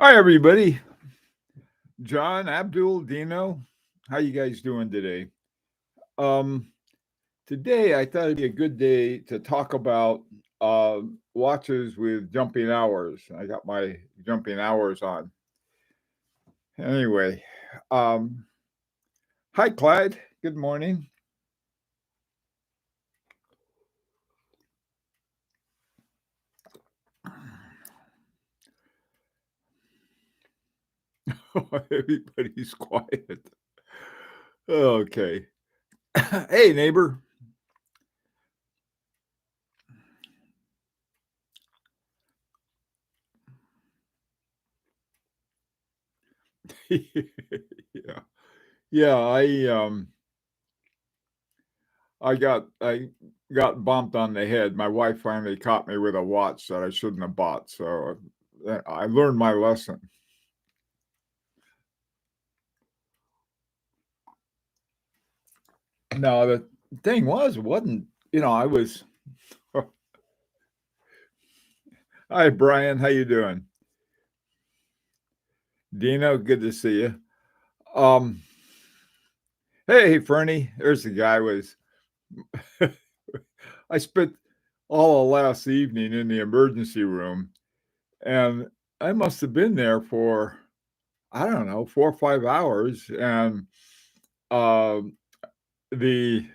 Hi, everybody. John, Abdul, Dino, how you guys doing today? Um, Today, I thought it'd be a good day to talk about watches with jumping hours. I got my jumping hours on. Anyway, um, hi, Clyde. Good morning. Everybody's quiet. Okay. Hey, neighbor. Yeah. Yeah, I got bumped on the head. My wife finally caught me with a watch that I shouldn't have bought. So I learned my lesson. No, the thing was, it wasn't, I was, hi, Brian, how you doing? Dino, good to see you. Um, hey, Fernie, there's the guy was, I spent all of last evening in the emergency room, and I must have been there for, I don't know, 4 or 5 hours. And um, the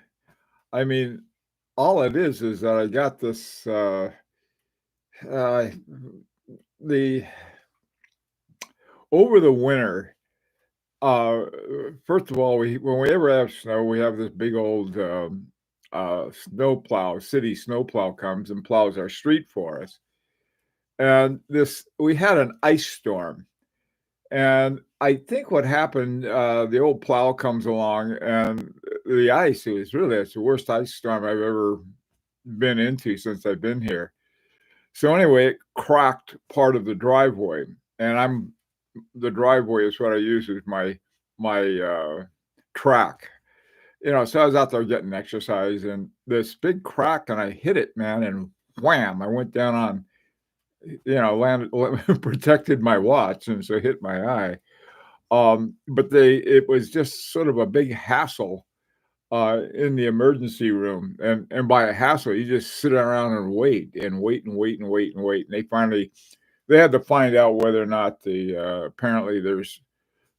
I mean, all it is that I got this uh the over the winter. Uh First of all, we when we ever have snow, we have this big old snow plow, city snow plow comes and plows our street for us. And this we had an ice storm. And I think what happened, the old plow comes along and the ice, it's the worst ice storm I've ever been into since I've been here. So anyway, it cracked part of the driveway, and the driveway is what I use as my track. So I was out there getting exercise, and this big crack, and I hit it, man, and wham! I went down on, landed, protected my watch, and so hit my eye. But it was just sort of a big hassle in the emergency room. And by a hassle, you just sit around and wait and wait and wait and wait and wait. And they had to find out whether or not apparently there's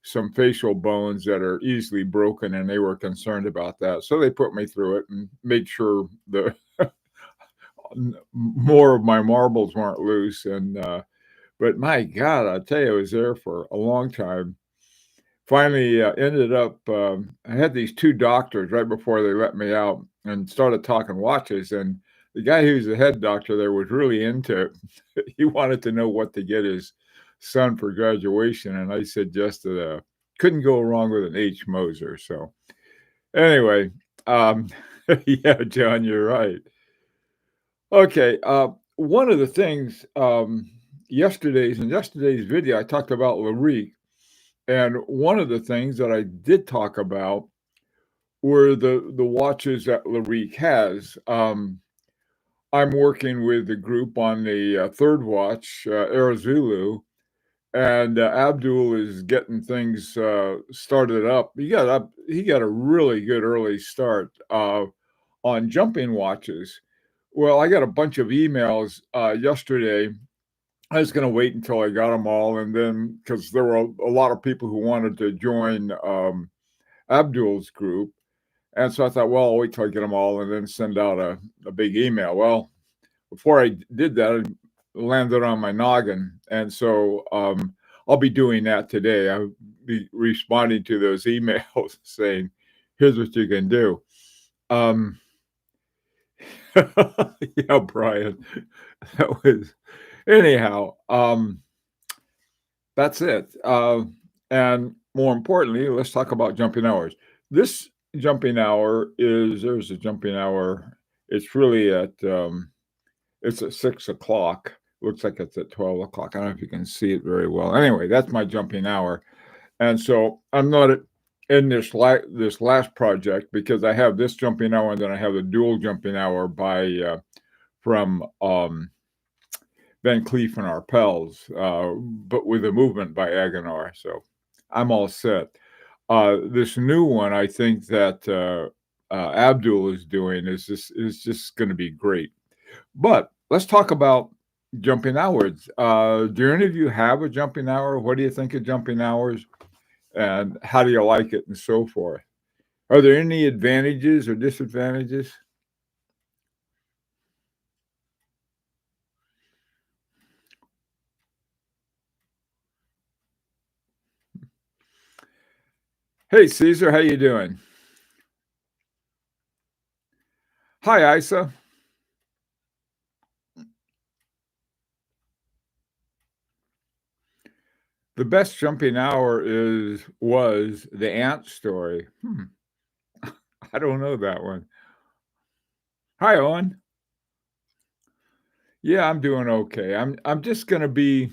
some facial bones that are easily broken, and they were concerned about that. So they put me through it and made sure the more of my marbles weren't loose. But my God, I tell you, I was there for a long time. Finally, ended up, I had these two doctors right before they let me out and started talking watches. And the guy who's the head doctor there was really into it. He wanted to know what to get his son for graduation. And I suggested, couldn't go wrong with an H. Moser. So anyway, um, yeah, John, you're right. Okay. One of the things, yesterday's video, I talked about LaRique. And one of the things that I did talk about were the watches that LaRique has. I'm working with a group on the third watch, Arizulu, and Abdul is getting things started up. He got a really good early start on jumping watches. Well, I got a bunch of emails yesterday. I was going to wait until I got them all, and then because there were a lot of people who wanted to join Abdul's group, and so I thought, well, I'll wait till I get them all, and then send out a big email. Well, before I did that, it landed on my noggin, and so I'll be doing that today. I'll be responding to those emails saying, "Here's what you can do." Um, yeah, Brian, that was anyhow. That's it. And more importantly, let's talk about jumping hours. This jumping hour there's a jumping hour. It's really it's at 6 o'clock. Looks like it's at 12 o'clock. I don't know if you can see it very well. Anyway, that's my jumping hour. And so I'm not in this last project because I have this jumping hour and then I have the dual jumping hour from Van Cleef and Arpels, but with a movement by Aguilar. So I'm all set. This new one, I think that Abdul is doing is just going to be great. But let's talk about jumping hours. Do any of you have a jumping hour? What do you think of jumping hours, and how do you like it, and so forth? Are there any advantages or disadvantages? Hey, Caesar, how you doing? Hi, Isa. The best jumping hour is was the ant story. I don't know that one. Hi, Owen. Yeah, I'm doing okay. I'm just gonna be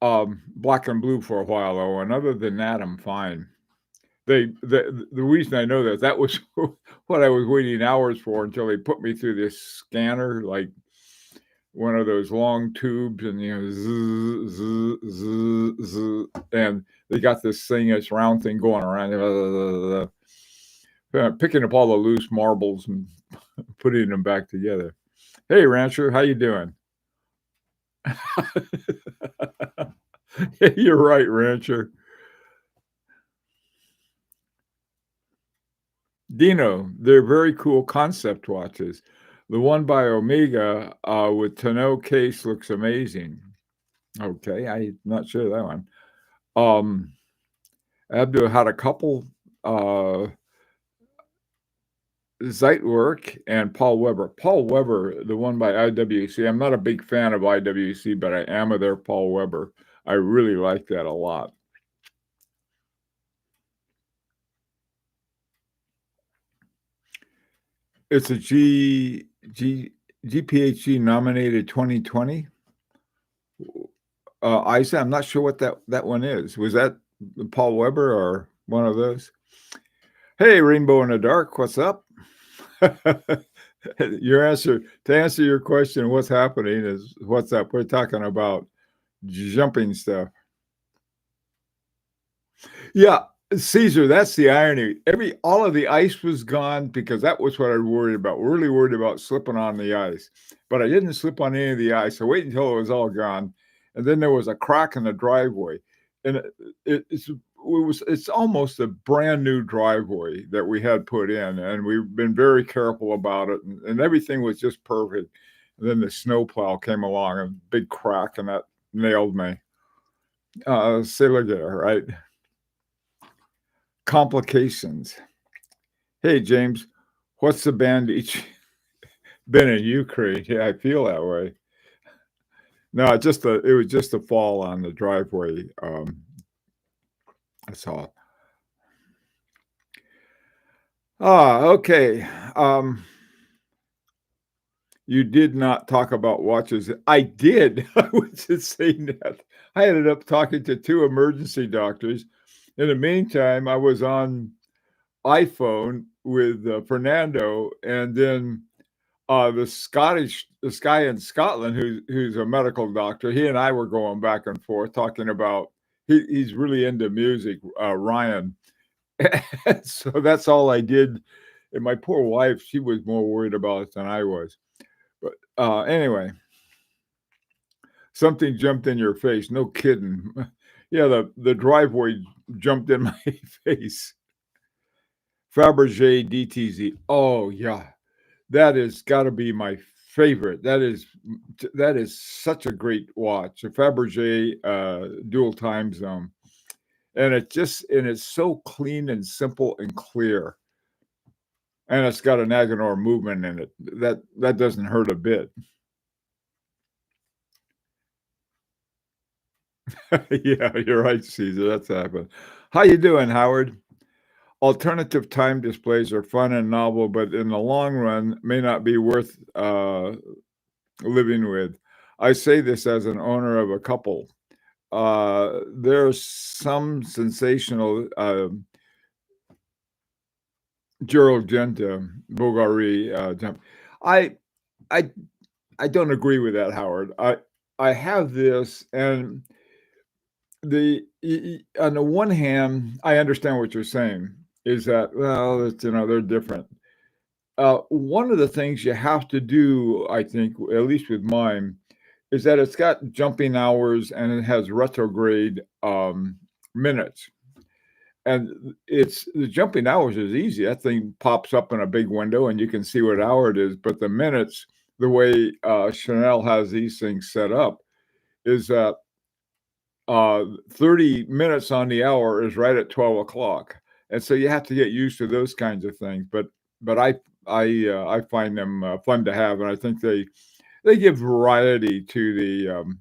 black and blue for a while, Owen. Other than that, I'm fine. The reason I know that was what I was waiting hours for until they put me through this scanner, like one of those long tubes, and zzz, zzz, zzz, and they got this thing, this round thing going around, picking up all the loose marbles and putting them back together. Hey, Rancher, how you doing? You're right, Rancher. Dino, they're very cool concept watches. The one by Omega with tonneau case looks amazing. Okay, I'm not sure that one. Um, Abdul had a couple, Zeitwerk and Paul Weber. Paul Weber, the one by IWC. I'm not a big fan of IWC, but I am of their Paul Weber. I really like that a lot. It's a GPHG nominated 2020. Isa, I'm not sure what that one is. Was that Paul Weber or one of those? Hey, Rainbow in the Dark, what's up? Your answer to answer your question, what's happening is what's up. We're talking about jumping stuff. Yeah, Caesar, that's the irony. All of the ice was gone because that was what I worried about. Really worried about slipping on the ice. But I didn't slip on any of the ice. I waited until it was all gone. And then there was a crack in the driveway. And it's almost a brand new driveway that we had put in. And we've been very careful about it. And everything was just perfect. And then the snowplow came along, a big crack, and that nailed me. Say look at her, right? Complications. Hey, James, what's the bandage? Been in Ukraine. Yeah, I feel that way. No, it was just a fall on the driveway. That's all. Okay. You did not talk about watches. I did. I was just saying that. I ended up talking to two emergency doctors. In the meantime, I was on iPhone with Fernando, and then this guy in Scotland who's a medical doctor. He and I were going back and forth talking about he's really into music, Ryan. So that's all I did. And my poor wife, she was more worried about it than I was. But anyway, something jumped in your face. No kidding. Yeah, the driveway jumped in my face. Fabergé DTZ. Oh yeah, that is got to be my favorite. That is such a great watch. A Fabergé dual time zone, and it's so clean and simple and clear, and it's got an Agenor movement in it. That doesn't hurt a bit. Yeah, you're right, Caesar. That's happened. How you doing, Howard? Alternative time displays are fun and novel, but in the long run may not be worth living with. I say this as an owner of a couple. There's some sensational Gerald Genta Bulgari jump. I I I don't agree with that, Howard. I have this, and on the one hand, I understand what you're saying. Is that well, it's, they're different. One of the things you have to do, I think, at least with mine, is that it's got jumping hours and it has retrograde minutes. And it's the jumping hours is easy. That thing pops up in a big window and you can see what hour it is. But the minutes, the way Chanel has these things set up, is that 30 minutes on the hour is right at 12 o'clock. And so you have to get used to those kinds of things. But I find them fun to have, and I think they give variety to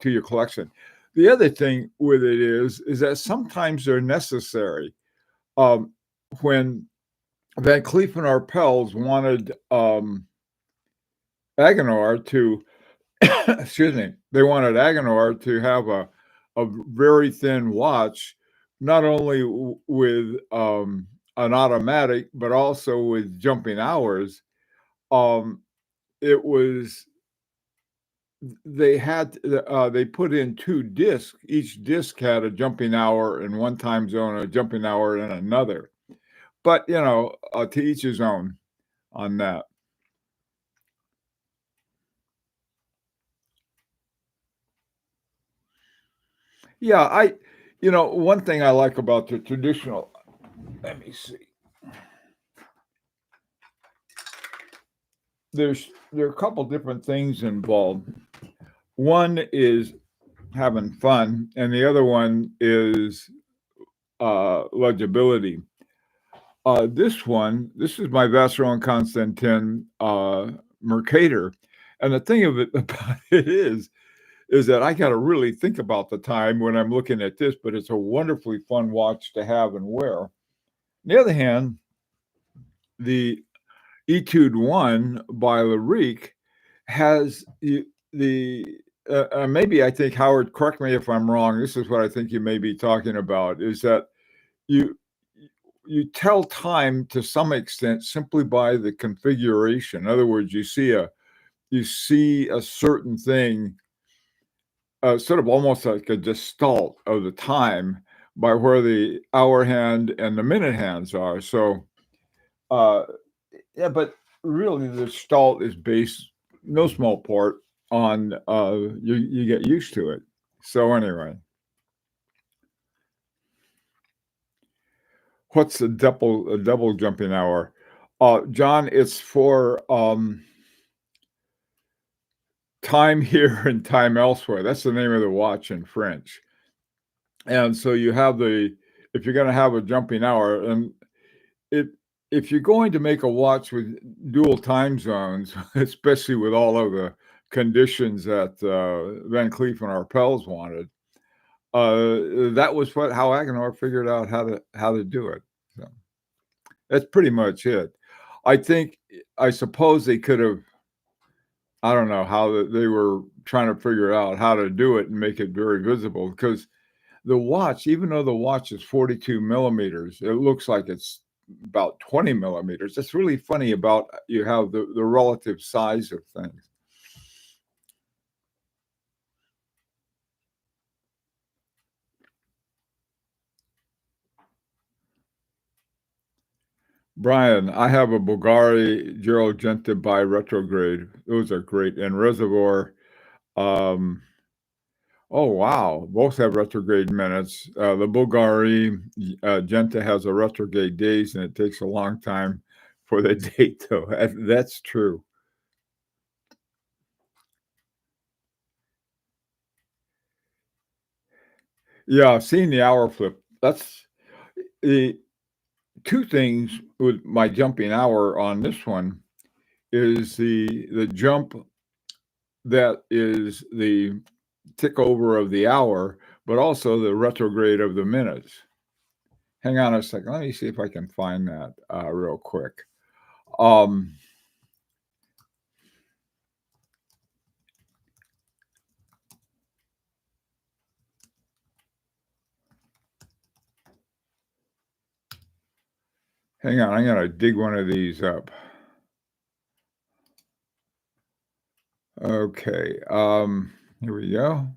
your collection. The other thing with it is that sometimes they're necessary. Um, when Van Cleef and Arpels wanted Agenor to, excuse me, they wanted Agenor to have a very thin watch, not only with an automatic, but also with jumping hours. Um, it was they put in two discs. Each disc had a jumping hour in one time zone, a jumping hour in another. But to each his own on that. Yeah, one thing I like about the traditional. Let me see. There are a couple different things involved. One is having fun, and the other one is legibility. This is my Vacheron Constantin Mercator, and the thing of it about it is that I got to really think about the time when I'm looking at this, but it's a wonderfully fun watch to have and wear. On the other hand, the Etude One by Larique has the maybe I think Howard, correct me if I'm wrong. This is what I think you may be talking about: is that you you tell time to some extent simply by the configuration. In other words, you see a certain thing, sort of almost like a gestalt of the time by where the hour hand and the minute hands are. So, uh, yeah, but really, the gestalt is based no small part on you get used to it. So anyway, what's a double jumping hour? John, it's for time here and time elsewhere. That's the name of the watch in French. And so you have if you're going to have a jumping hour, and it, if you're going to make a watch with dual time zones, especially with all of the conditions that Van Cleef and Arpels wanted, that was how Agenor figured out how to do it. So that's pretty much it. I suppose they could have. I don't know how they were trying to figure out how to do it and make it very visible, because the watch, even though the watch is 42 millimeters, it looks like it's about 20 millimeters. It's really funny about you have the relative size of things. Brian, I have a Bulgari Girard by retrograde. Those are great. And Reservoir, um, oh wow, both have retrograde minutes. The Bulgari Genta has a retrograde days, and it takes a long time for the date, though. That's true. Yeah, seeing the hour flip. That's the two things with my jumping hour on this one is the jump that is the tick over of the hour, but also the retrograde of the minutes. Hang on a second. Let me see if I can find that real quick. Um, Hang on. I'm going to dig one of these up. Okay, here we go.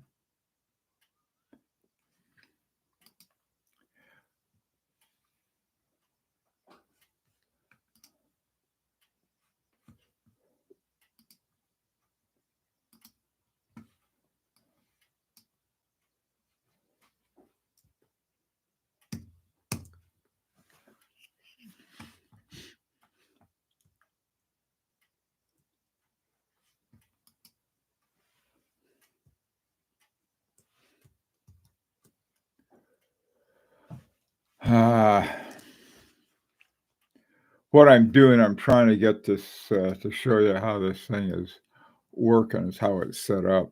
Uh, what I'm doing, I'm trying to get this, to show you how this thing is working, is how it's set up.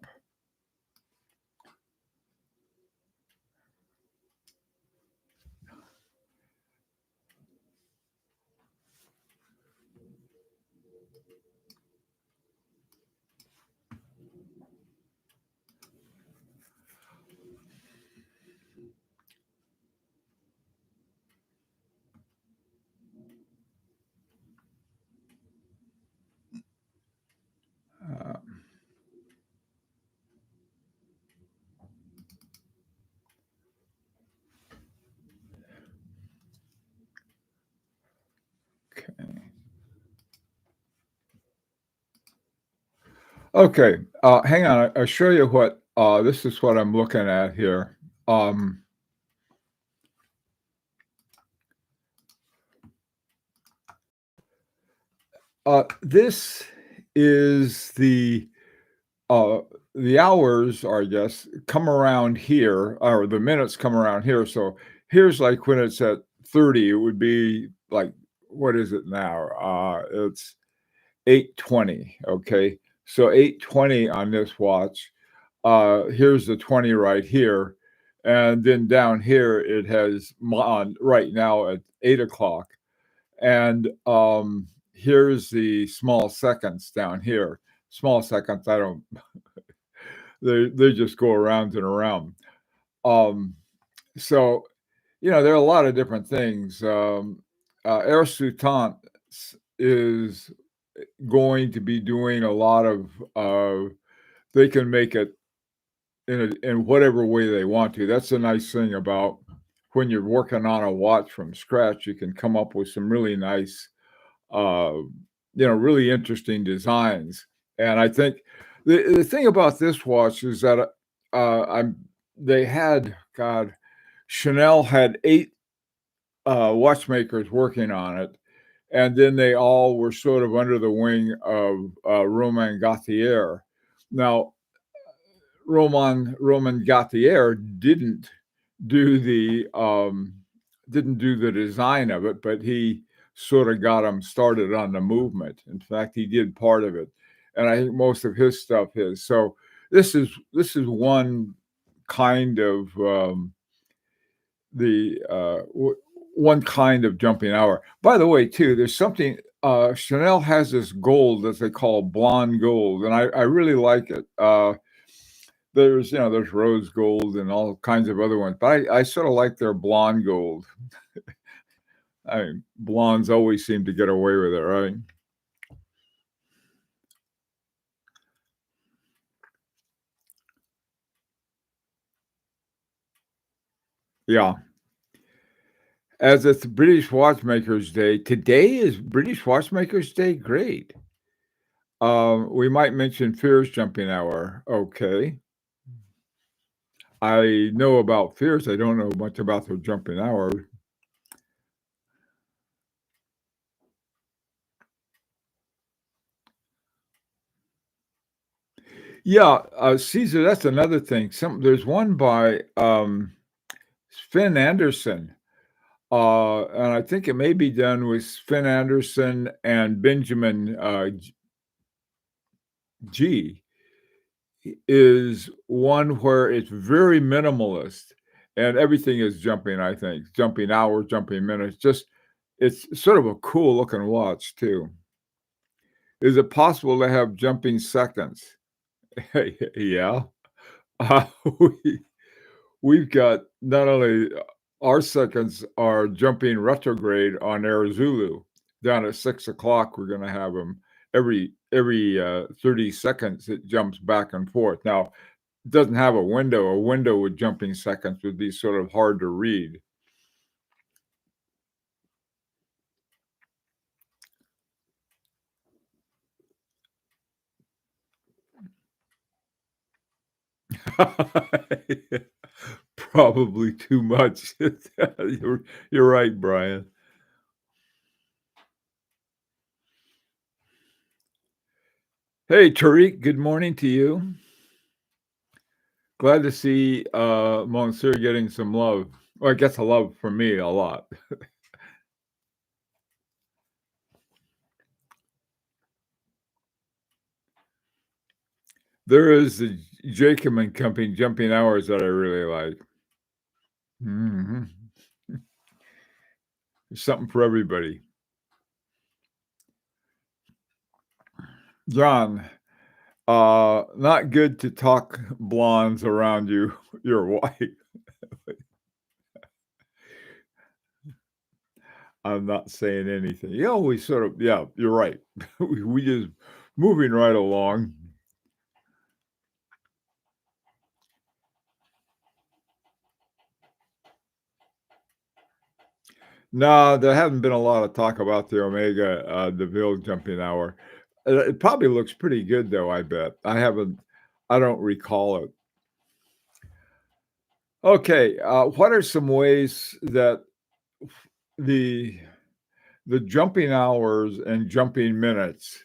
Uh, okay. Okay, hang on, I'll show you what, this is what I'm looking at here. Um, this is uh, the hours are, I guess, come around here, or the minutes come around here, so here's, like, when it's at 30, it would be, like, what is it now? It's 8:20, okay? So 8:20 on this watch. Here's the 20 right here, and then down here, it has on right now at 8 o'clock, and, here's the small seconds down here. Small seconds, I don't they just go around and around. Um, so, there are a lot of different things. Air Soutant is going to be doing a lot of, they can make it in whatever way they want to. That's the nice thing about when you're working on a watch from scratch, you can come up with some really nice, uh, really interesting designs. And I think the thing about this watch is that I'm they had God, Chanel had 8 watchmakers working on it, and then they all were sort of under the wing of Romain Gauthier. Now, Roman Gauthier do the um, didn't do the design of it, but he sort of got him started on the movement. In fact, he did part of it, and I think most of his stuff is. So this is one kind of the one kind of jumping hour. By the way, too, there's something. Chanel has this gold that they call blonde gold, and I really like it. There's rose gold and all kinds of other ones, but I sort of like their blonde gold. I mean, blondes always seem to get away with it, right? Yeah. As it's British Watchmakers Day, today is British Watchmakers Day. Great. We might mention Fear's jumping hour. Okay. I know about Fear's. I don't know much about their jumping hour. Yeah, Caesar, that's another thing. There's one by Finn Anderson. And I think it may be done with Finn Anderson and Benjamin G. Is one where it's very minimalist and everything is jumping, I think, jumping hours, jumping minutes. Just it's sort of a cool looking watch too. Is it possible to have jumping seconds? Yeah. Uh, we, we've got not only our seconds are jumping retrograde on Air Zulu down at 6 o'clock. We're going to have them every every 30 seconds it jumps back and forth. Now, it doesn't have a window. A window with jumping seconds would be sort of hard to read. Probably too much. You're right, Brian. Hey, Tariq, good morning to you. Glad to see Monsieur getting some love. Well, it gets a love from me a lot. There is the Jacob and Company jumping hours that I really like. Mhm. There's something for everybody. John, not good to talk blondes around you, your wife. I'm not saying anything. You always sort of, yeah, you're right. We just moving right along. No, there haven't been a lot of talk about the Omega DeVille jumping hour. It probably looks pretty good though, I bet. I don't recall it. Okay, what are some ways that the the jumping hours and jumping minutes,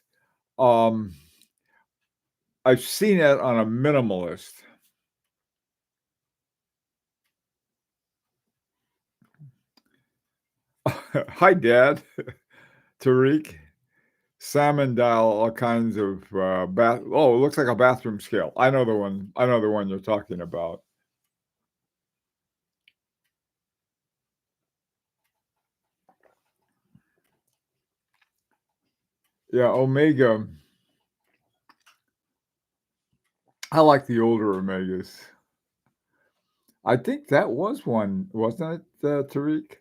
um, I've seen it on a minimalist. Hi, Dad. Tariq. Salmon dial, all kinds of it looks like a bathroom scale. I know the one you're talking about. Yeah, Omega. I like the older Omegas. I think that was one, wasn't it, Tariq?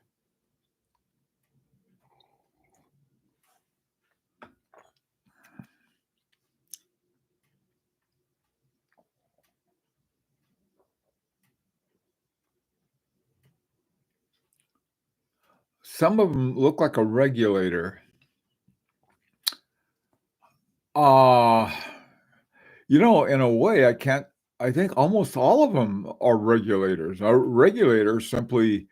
Some of them look like a regulator. Uh, in a way, I think almost all of them are regulators. A regulator simply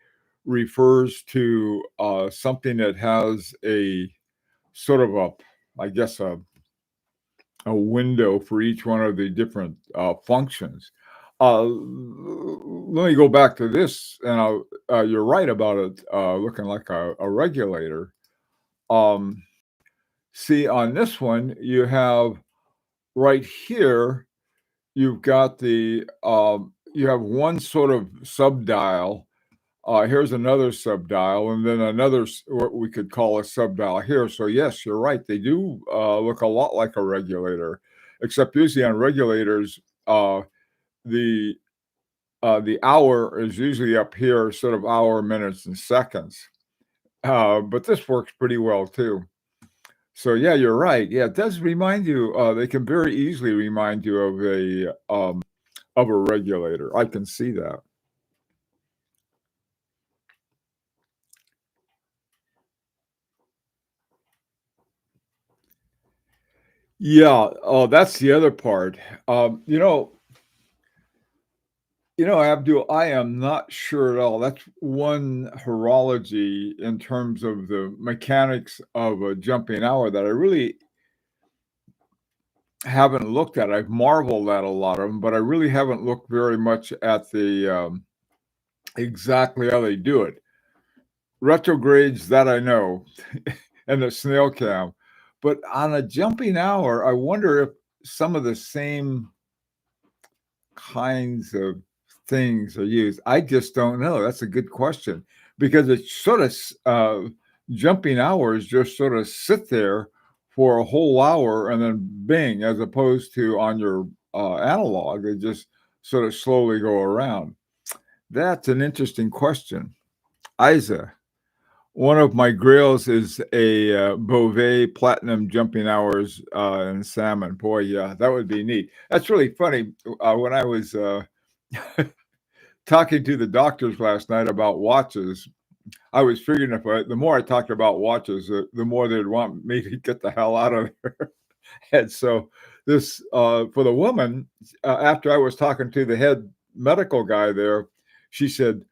refers to something that has a sort of I guess, a window for each one of the different functions. Let me go back to this, and you're right about it looking like a regulator. Um, See, on this one, you have right here, you've got you have one sort of subdial. Here's another subdial, and then what we could call a subdial here. So yes, you're right. They do look a lot like a regulator, except usually on regulators, the the hour is usually up here, sort of hour, minutes, and seconds. But this works pretty well too. So yeah, you're right. Yeah, it does remind you. They can very easily remind you of a regulator. I can see that. Yeah. Oh, that's the other part. Um, you know, Abdul, I am not sure at all. That's one horology in terms of the mechanics of a jumping hour that I really haven't looked at. I've marveled at a lot of them, but I really haven't looked very much at the exactly how they do it. Retrogrades, that I know, and the snail cam. But on a jumping hour, I wonder if some of the same kinds of things are used? I just don't know. That's a good question because it's sort of jumping hours just sort of sit there for a whole hour and then bing, as opposed to on your analog, they just sort of slowly go around. That's an interesting question. Isa, One of my grails is a Beauvais Platinum Jumping Hours in salmon. Boy, yeah, that would be neat. That's really funny. When I was talking to the doctors last night about watches, I was figuring the more I talked about watches, the more they'd want me to get the hell out of there. And so this for the woman, after I was talking to the head medical guy there, she said,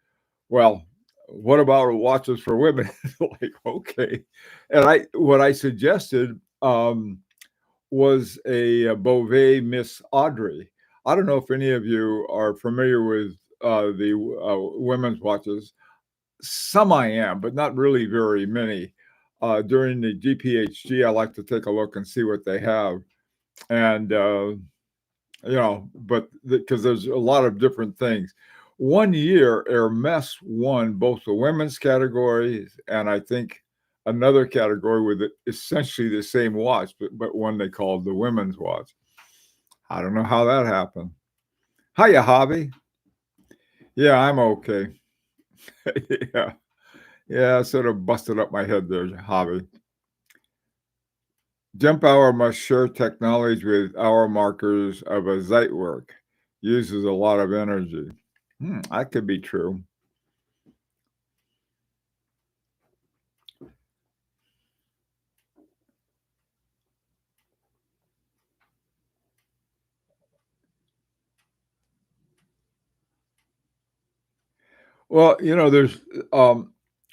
"Well, what about watches for women?" Like, okay. And what I suggested was a Beauvais Miss Audrey. I don't know if any of you are familiar with the women's watches. Some I am, but not really very many. During the GPHG, I like to take a look and see what they have. And but because there's a lot of different things. One year, Hermes won both the women's category and I think another category with essentially the same watch, but one they called the women's watch. I don't know how that happened. Hiya, Hobby. Yeah, I'm okay. Yeah, yeah, sort of busted up my head there, Hobby. Jump hour must share technology with hour markers of a Zeitwerk. Uses a lot of energy. That could be true. Well, there's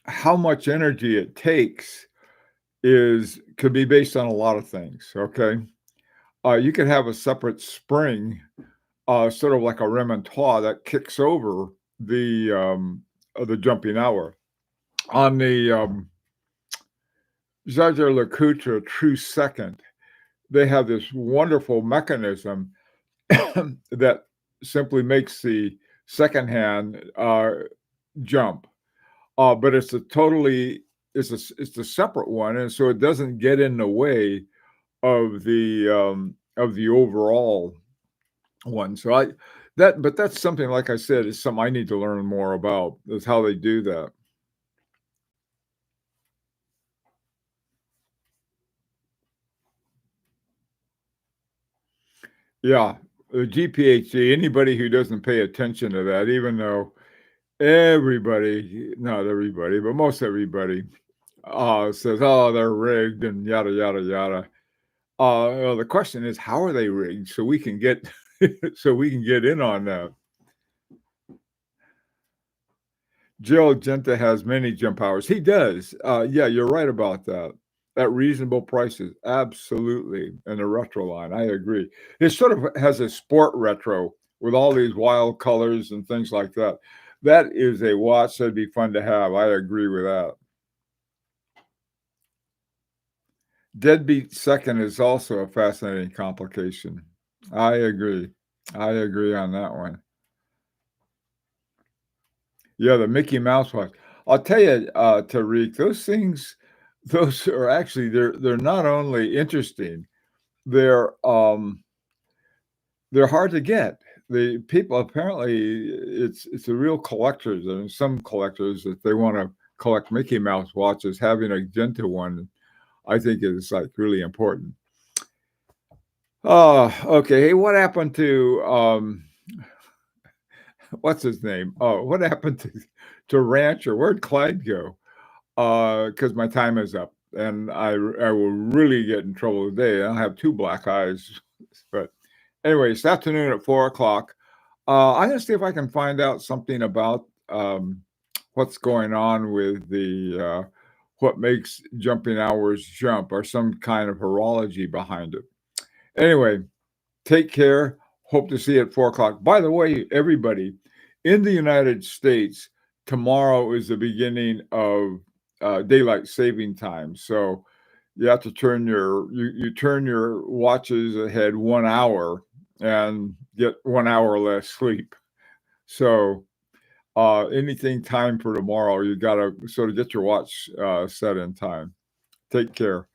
how much energy it takes is could be based on a lot of things. Okay, you could have a separate spring, sort of like a remontoir that kicks over the jumping hour on the Jaeger-LeCoultre True Second. They have this wonderful mechanism that simply makes the second hand jump. But it's a separate one, and so it doesn't get in the way of the overall one. So but that's something, like I said, is something I need to learn more about, is how they do that. Yeah, the GPHC, anybody who doesn't pay attention to that, even though everybody, not everybody, but most everybody, says, "Oh, they're rigged," and yada, yada, yada. Well, the question is, how are they rigged so we can get so we can get in on that? Joe Genta has many jump hours. He does. Yeah, you're right about that. At reasonable prices, absolutely. In the retro line, I agree. It sort of has a sport retro with all these wild colors and things like that. That is a watch that'd be fun to have. I agree with that. Deadbeat second is also a fascinating complication. I agree. I agree on that one. Yeah, the Mickey Mouse watch. I'll tell you, Tariq, those are actually they're not only interesting, they're um they're hard to get. The people apparently it's a real collectors, and some collectors, if they want to collect Mickey Mouse watches, having a Genta one, I think is like really important. Oh, okay. Hey, what happened to what's his name? Oh, what happened to Rancher? Where'd Clyde go? Because my time is up, and I will really get in trouble today. I'll have two black eyes. But anyway, it's afternoon at 4 o'clock. I'm gonna see if I can find out something about what's going on with the what makes jumping hours jump, or some kind of horology behind it. Anyway, take care. Hope to see you at 4 o'clock. By the way, everybody in the United States, tomorrow is the beginning of daylight saving time. So you have to you turn your watches ahead 1 hour and get 1 hour less sleep. So anything time for tomorrow, you got to sort of get your watch set in time. Take care.